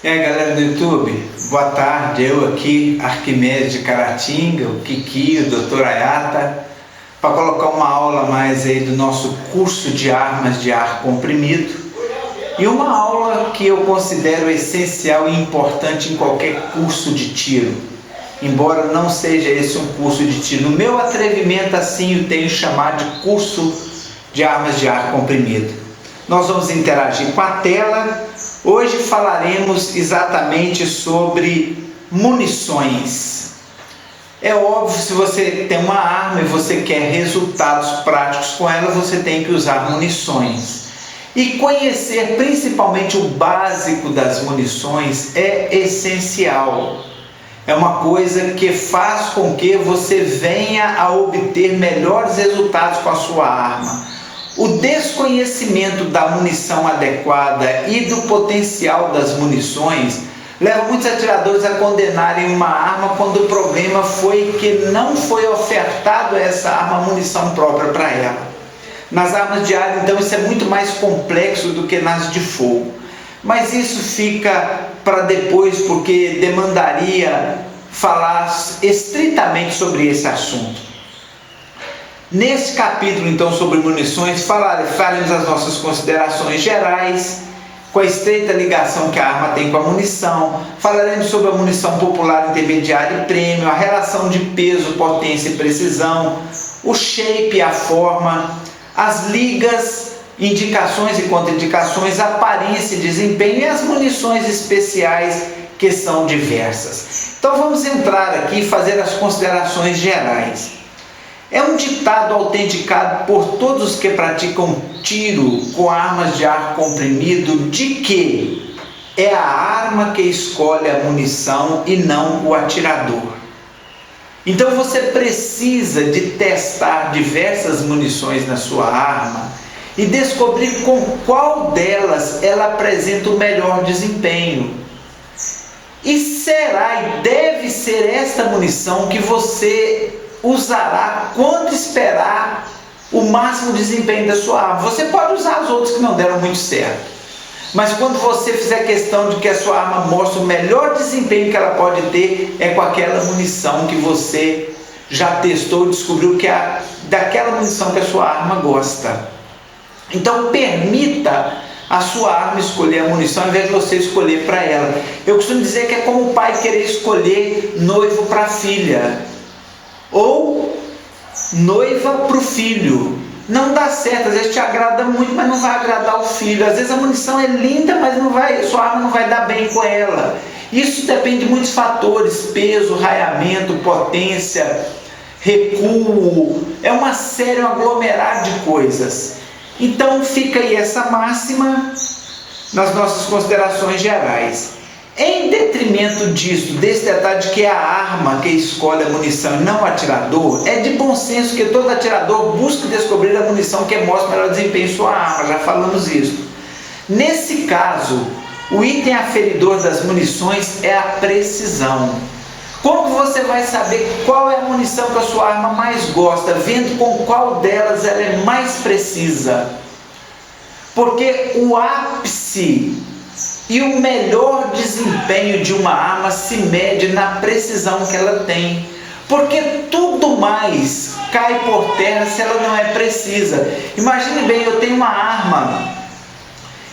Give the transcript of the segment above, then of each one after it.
E aí galera do YouTube, boa tarde, eu aqui, Arquimedes de Caratinga, o Kiki, o Dr. Ayata, para colocar uma aula mais aí do nosso curso de armas de ar comprimido e uma aula que eu considero essencial e importante em qualquer curso de tiro, embora não seja esse um curso de tiro. No meu atrevimento assim eu tenho chamado de curso de armas de ar comprimido. Nós vamos interagir com a tela. Hoje falaremos exatamente sobre munições. É óbvio, se você tem uma arma e você quer resultados práticos com ela, você tem que usar munições. E conhecer principalmente o básico das munições é essencial. É uma coisa que faz com que você venha a obter melhores resultados com a sua arma. O desconhecimento da munição adequada e do potencial das munições leva muitos atiradores a condenarem uma arma quando o problema foi que não foi ofertado a essa arma munição própria para ela. Nas armas de ar, então, isso é muito mais complexo do que nas de fogo. Mas isso fica para depois, porque demandaria falar estritamente sobre esse assunto. Nesse capítulo, então, sobre munições, faremos as nossas considerações gerais, com a estreita ligação que a arma tem com a munição. Falaremos sobre a munição popular, intermediária e prêmio, a relação de peso, potência e precisão, o shape, a forma, as ligas, indicações e contraindicações, aparência e desempenho e as munições especiais, que são diversas. Então vamos entrar aqui e fazer as considerações gerais. É um ditado autenticado por todos os que praticam tiro com armas de ar comprimido de que é a arma que escolhe a munição e não o atirador. Então você precisa de testar diversas munições na sua arma e descobrir com qual delas ela apresenta o melhor desempenho. E será e deve ser esta munição que você usará quando esperar o máximo desempenho da sua arma. Você pode usar as outras que não deram muito certo, mas quando você fizer questão de que a sua arma mostre o melhor desempenho que ela pode ter, é com aquela munição que você já testou e descobriu que é daquela munição que a sua arma gosta. Então permita a sua arma escolher a munição ao invés de você escolher para ela. Eu costumo dizer que é como o pai querer escolher noivo para a filha ou noiva para o filho. Não dá certo, às vezes te agrada muito, mas não vai agradar o filho. Às vezes a munição é linda, mas sua arma não vai dar bem com ela. Isso depende de muitos fatores: peso, raiamento, potência, recuo. É uma série, um aglomerado de coisas. Então fica aí essa máxima nas nossas considerações gerais. Em detrimento disso, desse detalhe de que é a arma que escolhe a munição e não o atirador, é de bom senso que todo atirador busque descobrir a munição que mostra o melhor desempenho em sua arma, já falamos isso. Nesse caso, o item aferidor das munições é a precisão. Como você vai saber qual é a munição que a sua arma mais gosta, vendo com qual delas ela é mais precisa? Porque o ápice e o melhor desempenho de uma arma se mede na precisão que ela tem, porque tudo mais cai por terra se ela não é precisa. Imagine bem, eu tenho uma arma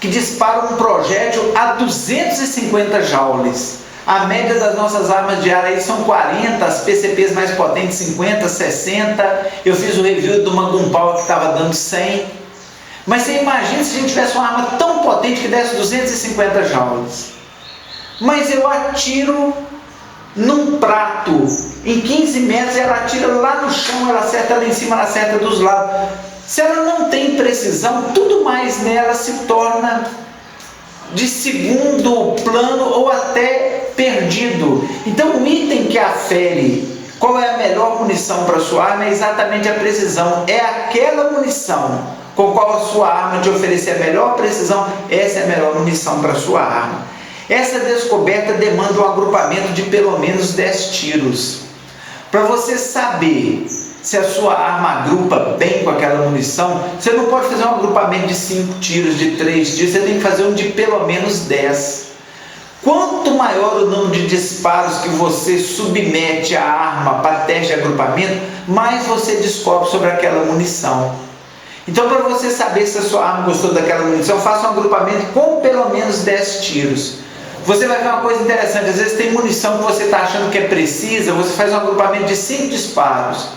que dispara um projétil a 250 joules. A média das nossas armas de ar aí são 40, as PCPs mais potentes 50, 60. Eu fiz o review de uma Gunpowder que estava dando 100. Mas você imagina se a gente tivesse uma arma tão potente que desse 250 joules. Mas eu atiro num prato, em 15 metros, ela atira lá no chão, ela acerta lá em cima, ela acerta dos lados. Se ela não tem precisão, tudo mais nela se torna de segundo plano ou até perdido. Então o item que afere qual é a melhor munição para a sua arma é exatamente a precisão. É aquela munição com qual a sua arma te oferecer a melhor precisão, essa é a melhor munição para a sua arma. Essa descoberta demanda um agrupamento de pelo menos 10 tiros. Para você saber se a sua arma agrupa bem com aquela munição, você não pode fazer um agrupamento de 5 tiros, de 3 tiros, você tem que fazer um de pelo menos 10. Quanto maior o número de disparos que você submete à arma para teste de agrupamento, mais você descobre sobre aquela munição. Então, para você saber se a sua arma gostou daquela munição, faça um agrupamento com pelo menos 10 tiros. Você vai ver uma coisa interessante, às vezes tem munição que você está achando que é precisa, você faz um agrupamento de 5 disparos.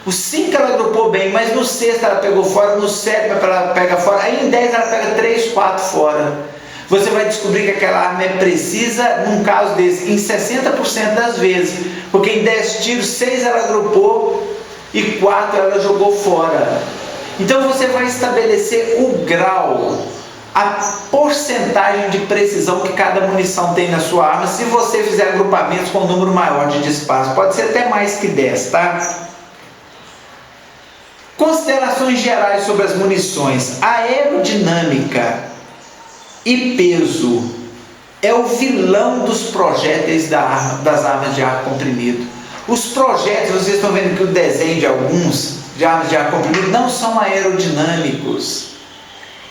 Os 5 ela agrupou bem, mas no 6º ela pegou fora, no 7º ela pega fora, aí em 10 ela pega 3, 4 fora. Você vai descobrir que aquela arma é precisa, num caso desse, em 60% das vezes. Porque em 10 tiros, 6 ela agrupou e 4 ela jogou fora. Então você vai estabelecer o grau, a porcentagem de precisão que cada munição tem na sua arma, se você fizer agrupamentos com um número maior de disparos. Pode ser até mais que 10, tá? Considerações gerais sobre as munições. A aerodinâmica e peso é o vilão dos projéteis das armas de ar comprimido. Os projéteis, vocês estão vendo que o desenho de alguns de armas de ar comprimido não são aerodinâmicos.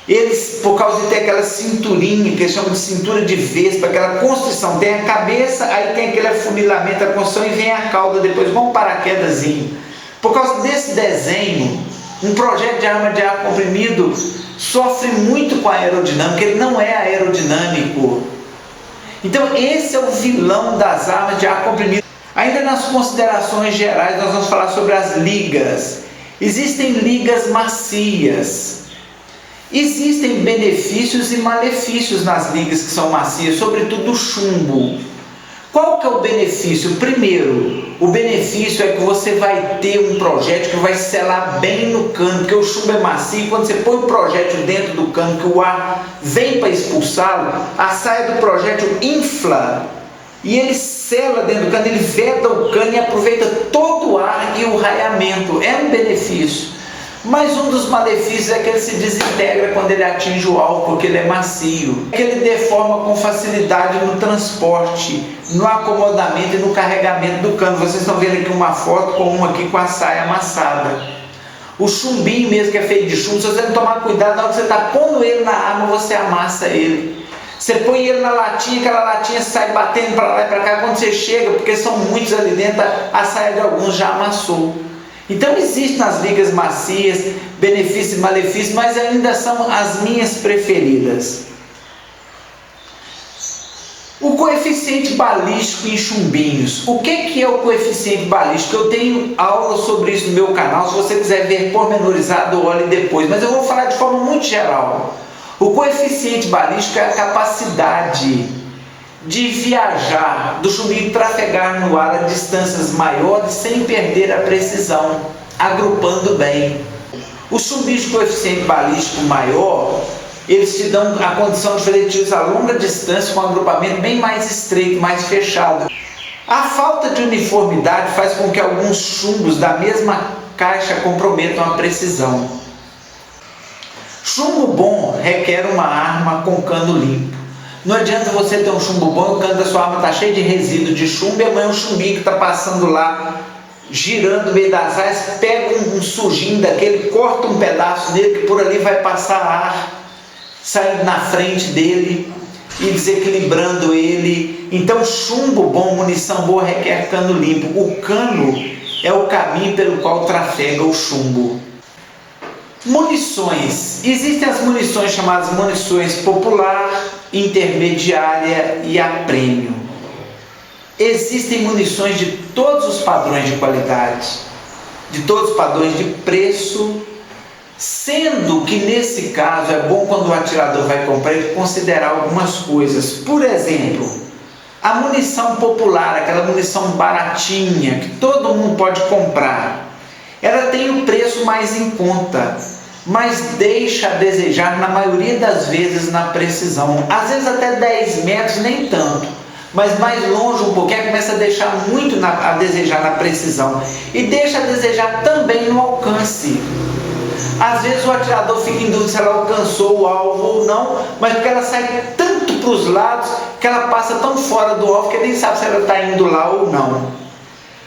Eles, por causa de ter aquela cinturinha, que eles chamam de cintura de vespa, aquela construção, tem a cabeça, aí tem aquele afunilamento, a construção, e vem a cauda depois, igual um paraquedazinho. Por causa desse desenho, um projétil de arma de ar comprimido sofre muito com a aerodinâmica, ele não é aerodinâmico. Então esse é o vilão das armas de ar comprimido. Ainda nas considerações gerais nós vamos falar sobre as ligas. Existem ligas macias. Existem benefícios e malefícios nas ligas que são macias, sobretudo o chumbo. Qual que é o benefício? Primeiro, o benefício é que você vai ter um projétil que vai selar bem no cano, porque o chumbo é macio, e quando você põe o projétil dentro do cano, que o ar vem para expulsá-lo, a saia do projétil infla, e ele sela dentro do cano, ele veda o cano e aproveita todo o ar e o raiamento. É um benefício. Mas um dos malefícios é que ele se desintegra quando ele atinge o alvo, porque ele é macio. Que ele deforma com facilidade no transporte, no acomodamento e no carregamento do cano. Vocês estão vendo aqui uma foto com uma aqui com a saia amassada. O chumbinho mesmo, que é feito de chumbo, se você não tomar cuidado, na hora que você está pondo ele na arma, você amassa ele. Você põe ele na latinha, aquela latinha sai batendo para lá e para cá. Quando você chega, porque são muitos ali dentro, a saia de alguns já amassou. Então existem nas ligas macias benefícios e malefícios, mas ainda são as minhas preferidas. O coeficiente balístico em chumbinhos. O que é o coeficiente balístico? Eu tenho aula sobre isso no meu canal, se você quiser ver pormenorizado, olhe depois, mas eu vou falar de forma muito geral. O coeficiente balístico é a capacidade de viajar, do chumbinho trafegar no ar a distâncias maiores sem perder a precisão, agrupando bem. Os chumbinhos de coeficiente balístico maior, eles te dão a condição de fazer tiros a longa distância com um agrupamento bem mais estreito, mais fechado. A falta de uniformidade faz com que alguns chumbos da mesma caixa comprometam a precisão. Chumbo bom requer uma arma com cano limpo. Não adianta você ter um chumbo bom e o cano da sua arma está cheio de resíduo de chumbo, e amanhã um chumbinho que está passando lá, girando no meio das raias, pega um sujinho daquele, corta um pedaço dele, que por ali vai passar ar, saindo na frente dele e desequilibrando ele. Então chumbo bom, munição boa requer cano limpo. O cano é o caminho pelo qual trafega o chumbo. Munições. Existem as munições chamadas munições popular, intermediária e a prêmio. Existem munições de todos os padrões de qualidade, de todos os padrões de preço, sendo que nesse caso é bom, quando o atirador vai comprar, ele considerar algumas coisas. Por exemplo, a munição popular, aquela munição baratinha que todo mundo pode comprar, ela tem um preço mais em conta, mas deixa a desejar na maioria das vezes na precisão. Às vezes até 10 metros nem tanto, mas mais longe um pouquinho começa a deixar muito a desejar na precisão, e deixa a desejar também no alcance. Às vezes o atirador fica em dúvida se ela alcançou o alvo ou não, mas porque ela sai tanto para os lados que ela passa tão fora do alvo que ele nem sabe se ela está indo lá ou não.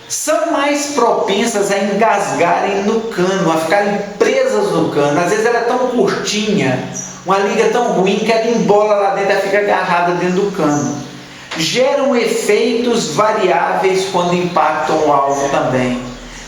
São mais propensas a engasgarem no cano, a ficarem presas no cano. Às vezes ela é tão curtinha, Uma liga tão ruim que ela embola lá dentro, ela fica agarrada dentro do cano. Geram efeitos variáveis quando impactam o alvo também.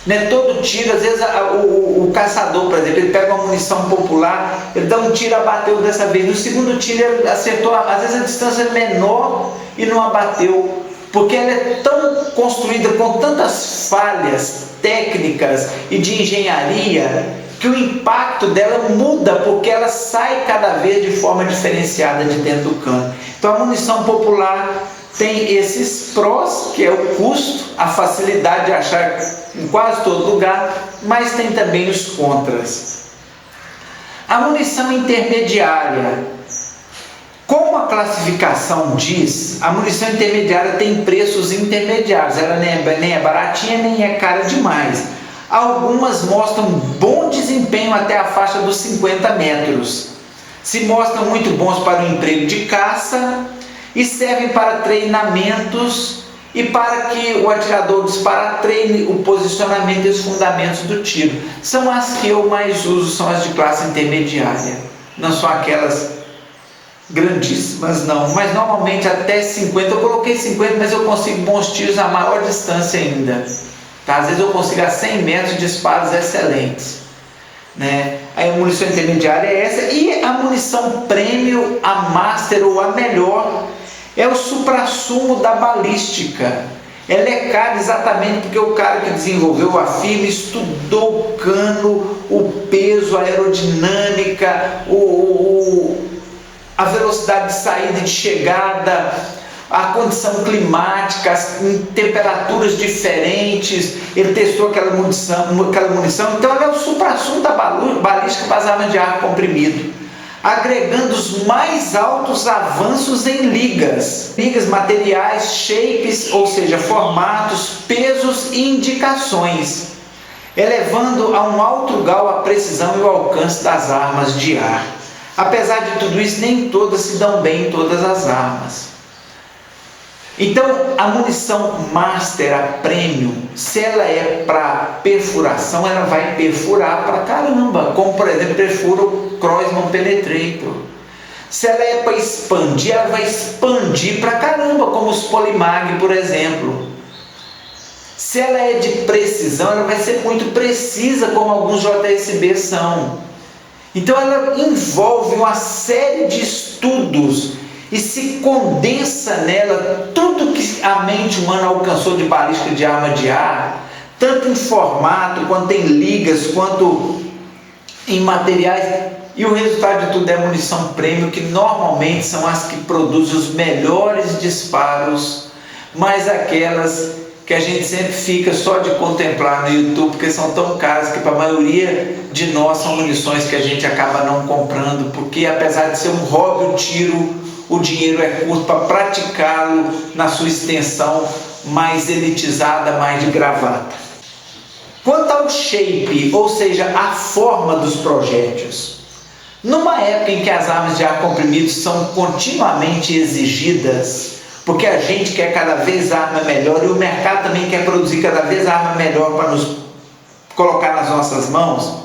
Né? Todo tiro, às vezes o caçador, por exemplo, ele pega uma munição popular, ele dá um tiro, abateu dessa vez. No segundo tiro ele acertou, às vezes a distância é menor e não abateu. Porque ela é tão construída com tantas falhas técnicas e de engenharia que o impacto dela muda, porque ela sai cada vez de forma diferenciada de dentro do cano. Então a munição popular tem esses prós, que é o custo, a facilidade de achar em quase todo lugar, mas tem também os contras. A munição intermediária. Como a classificação diz, a munição intermediária tem preços intermediários, ela nem é baratinha, nem é cara demais. Algumas mostram bom desempenho até a faixa dos 50 metros. Se mostram muito bons para o emprego de caça e servem para treinamentos e para que o atirador dispara treine o posicionamento e os fundamentos do tiro. São as que eu mais uso, são as de classe intermediária. Não são aquelas grandíssimas não, mas normalmente até 50, eu coloquei 50, mas eu consigo bons tiros a maior distância ainda, tá? Às vezes eu consigo a 100 metros de disparos excelentes, né? A munição intermediária é essa, e a munição prêmio, a master ou a melhor, é o suprassumo da balística. Ela é cara exatamente porque o cara que desenvolveu a firma estudou o cano, o peso, a aerodinâmica, a velocidade de saída e de chegada, a condição climática, em temperaturas diferentes. Ele testou aquela munição. Então ela é o suprassumo da balística para as armas de ar comprimido, agregando os mais altos avanços em ligas materiais, shapes, ou seja, formatos, pesos e indicações, elevando a um alto grau a precisão e o alcance das armas de ar. Apesar de tudo isso, nem todas se dão bem em todas as armas. Então, a munição master, a premium, se ela é para perfuração, ela vai perfurar pra caramba, como por exemplo, perfura o Crossman Penetrator. Se ela é para expandir, ela vai expandir pra caramba, como os Polimag, por exemplo. Se ela é de precisão, ela vai ser muito precisa, como alguns JSB são. Então ela envolve uma série de estudos e se condensa nela tudo que a mente humana alcançou de balística de arma de ar, tanto em formato, quanto em ligas, quanto em materiais, e o resultado de tudo é a munição premium, que normalmente são as que produzem os melhores disparos, mas aquelas que a gente sempre fica só de contemplar no YouTube, porque são tão caras que para a maioria de nós são munições que a gente acaba não comprando, porque apesar de ser um hobby o tiro, o dinheiro é curto para praticá-lo na sua extensão mais elitizada, mais de gravata. Quanto ao shape, ou seja, a forma dos projéteis, numa época em que as armas de ar comprimido são continuamente exigidas, porque a gente quer cada vez arma melhor e o mercado também quer produzir cada vez arma melhor para nos colocar nas nossas mãos.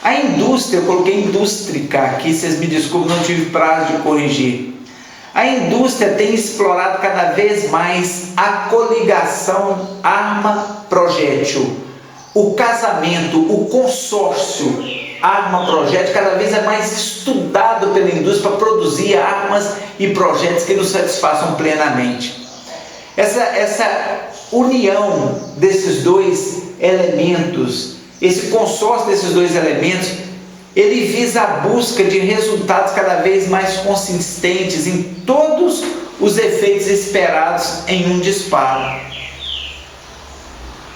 A indústria, eu coloquei indústrica aqui, vocês me desculpem, não tive prazo de corrigir. A indústria tem explorado cada vez mais a coligação arma-projétil, o casamento, o consórcio arma-projétil cada vez é mais estudado pela indústria para produzir armas e projetos que nos satisfaçam plenamente. Essa união desses dois elementos, esse consórcio desses dois elementos, ele visa a busca de resultados cada vez mais consistentes em todos os efeitos esperados em um disparo.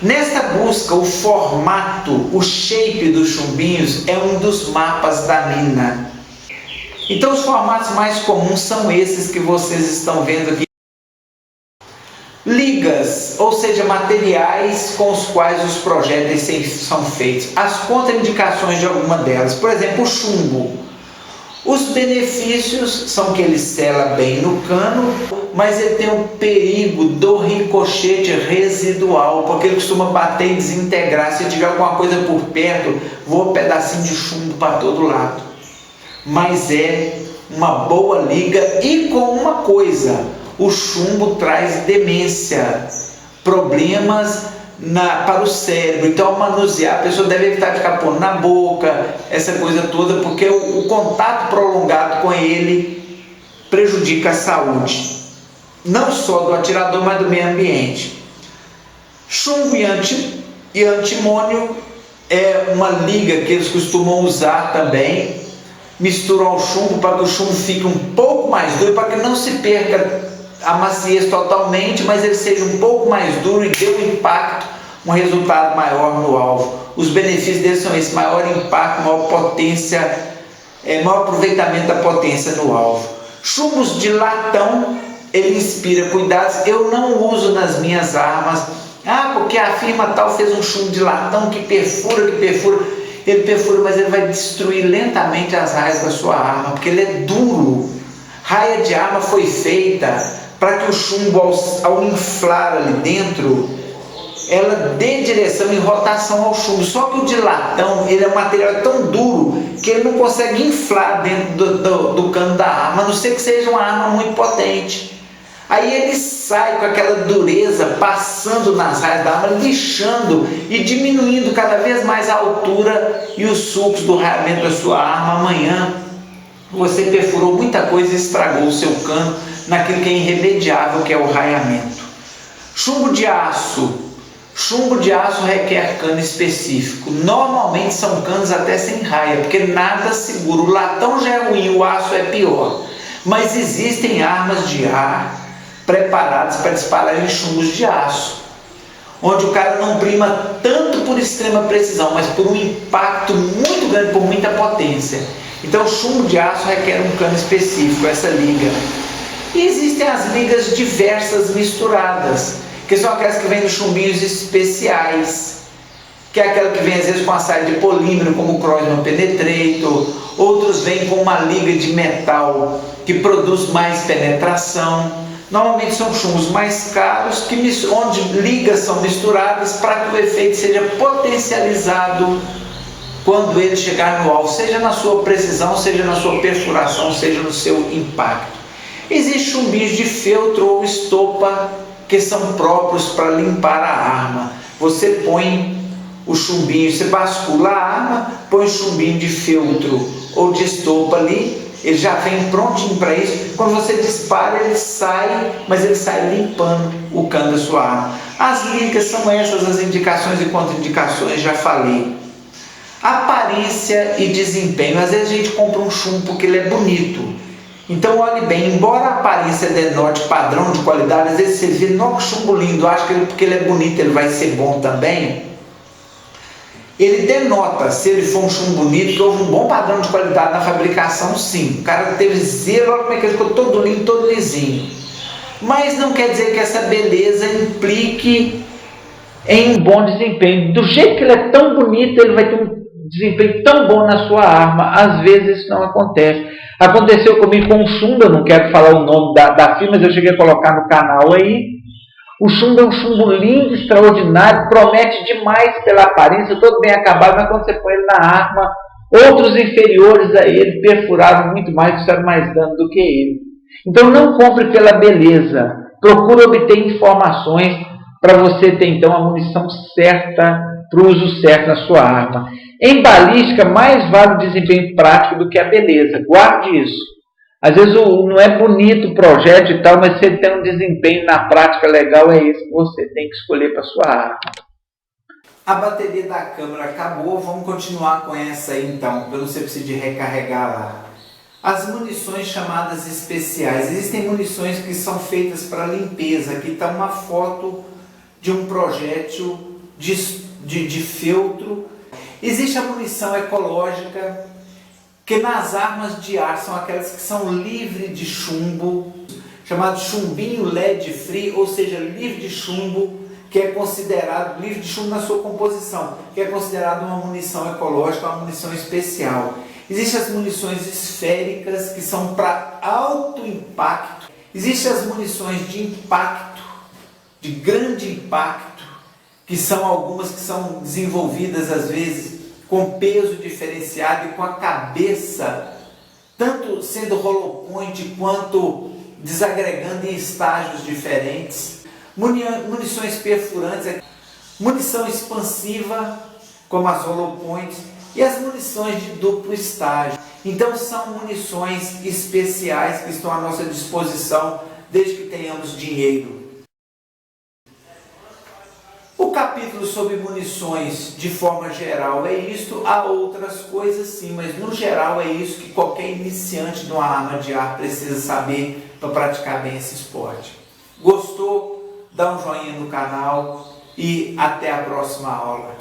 Nesta busca, o formato, o shape dos chumbinhos é um dos mapas da mina. Então os formatos mais comuns são esses que vocês estão vendo aqui. Ligas, ou seja, materiais com os quais os projéteis são feitos. As contraindicações de alguma delas, por exemplo, o chumbo. Os benefícios são que ele sela bem no cano, mas ele tem um perigo do ricochete residual, porque ele costuma bater e desintegrar. Se tiver alguma coisa por perto, voa um pedacinho de chumbo para todo lado. mas é uma boa liga. E com uma coisa, o chumbo traz demência, problemas para o cérebro. Então, ao manusear, a pessoa deve evitar de ficar pondo na boca, essa coisa toda, porque o contato prolongado com ele prejudica a saúde, não só do atirador, mas do meio ambiente. Chumbo e antimônio é uma liga que eles costumam usar também. Misturam ao chumbo para que o chumbo fique um pouco mais duro, para que não se perca a maciez totalmente, mas ele seja um pouco mais duro e dê um impacto, um resultado maior no alvo. Os benefícios dele são esses: maior impacto, maior potência, maior aproveitamento da potência no alvo. Chumbos de latão, ele inspira cuidados. Eu não uso nas minhas armas, porque a firma tal fez um chumbo de latão que perfura. Ele perfura, mas ele vai destruir lentamente as raias da sua arma, porque ele é duro. Raia de arma foi feita para que o chumbo, ao inflar ali dentro, ela dê direção e rotação ao chumbo. Só que o de latão, ele é um material tão duro que ele não consegue inflar dentro do cano da arma, a não ser que seja uma arma muito potente. Aí ele sai com aquela dureza, passando nas raias da arma, lixando e diminuindo cada vez mais a altura e os sulcos do raiamento da sua arma. Amanhã você perfurou muita coisa e estragou o seu cano naquilo que é irremediável, que é o raiamento. Chumbo de aço. Chumbo de aço requer cano específico. Normalmente são canos até sem raia, porque nada segura. O latão já é ruim, o aço é pior. Mas existem armas de ar preparadas para disparar em chumbos de aço, onde o cara não prima tanto por extrema precisão, mas por um impacto muito grande, por muita potência. Então o chumbo de aço requer um cano específico, essa liga. E existem as ligas diversas misturadas, que são aquelas que vêm nos chumbinhos especiais, que é aquela que vem às vezes com a saia de polímero, como o Crossman Penetrator. Outros vêm com uma liga de metal que produz mais penetração. Normalmente são chumbos mais caros, onde ligas são misturadas para que o efeito seja potencializado quando ele chegar no alvo, seja na sua precisão, seja na sua perfuração, seja no seu impacto. Existem chumbinhos de feltro ou estopa que são próprios para limpar a arma. Você põe o chumbinho, você bascula a arma, põe o chumbinho de feltro ou de estopa ali, ele já vem prontinho para isso. Quando você dispara, ele sai, mas ele sai limpando o cano da sua arma. As ligas são essas, as indicações e contraindicações, já falei. Aparência e desempenho. Às vezes a gente compra um chumbo porque ele é bonito. Então olhe bem, embora a aparência denote padrão de qualidade, às vezes você vê, não, que chumbo lindo, acho que porque ele é bonito ele vai ser bom também. Ele denota, se ele for um chumbo bonito, que houve um bom padrão de qualidade na fabricação, sim. O cara teve zelo, olha como é que ele ficou todo lindo, todo lisinho. Mas não quer dizer que essa beleza implique em um bom desempenho. Do jeito que ele é tão bonito, ele vai ter um desempenho tão bom na sua arma. Às vezes isso não acontece. Aconteceu comigo com um chumbo, eu não quero falar o nome da firma, mas eu cheguei a colocar no canal aí. O chumbo é um chumbo lindo, extraordinário, promete demais pela aparência, todo bem acabado, mas quando você põe ele na arma, outros inferiores a ele perfuraram muito mais, fizeram mais dano do que ele. Então não compre pela beleza, procure obter informações para você ter então a munição certa, para o uso certo na sua arma. Em balística, mais vale o desempenho prático do que a beleza, guarde isso. Às vezes não é bonito o projétil e tal, mas se ele tem um desempenho na prática legal, é esse que você tem que escolher para sua arma. A bateria da câmera acabou, vamos continuar com essa aí então, para você precisar de recarregar lá. As munições chamadas especiais. Existem munições que são feitas para limpeza. Aqui está uma foto de um projétil de feltro. Existe a munição ecológica, que nas armas de ar são aquelas que são livres de chumbo, chamado chumbinho lead free, ou seja, livre de chumbo, que é considerado, livre de chumbo na sua composição, que é considerado uma munição ecológica, uma munição especial. Existem as munições esféricas, que são para alto impacto. Existem as munições de impacto, de grande impacto, que são algumas que são desenvolvidas às vezes com peso diferenciado e com a cabeça tanto sendo hollow point quanto desagregando em estágios diferentes, munições perfurantes, munição expansiva, como as hollow points, e as munições de duplo estágio. Então são munições especiais que estão à nossa disposição desde que tenhamos dinheiro. O capítulo sobre munições, de forma geral, é isto. Há outras coisas sim, mas no geral é isso que qualquer iniciante de uma arma de ar precisa saber para praticar bem esse esporte. Gostou? Dá um joinha no canal e até a próxima aula.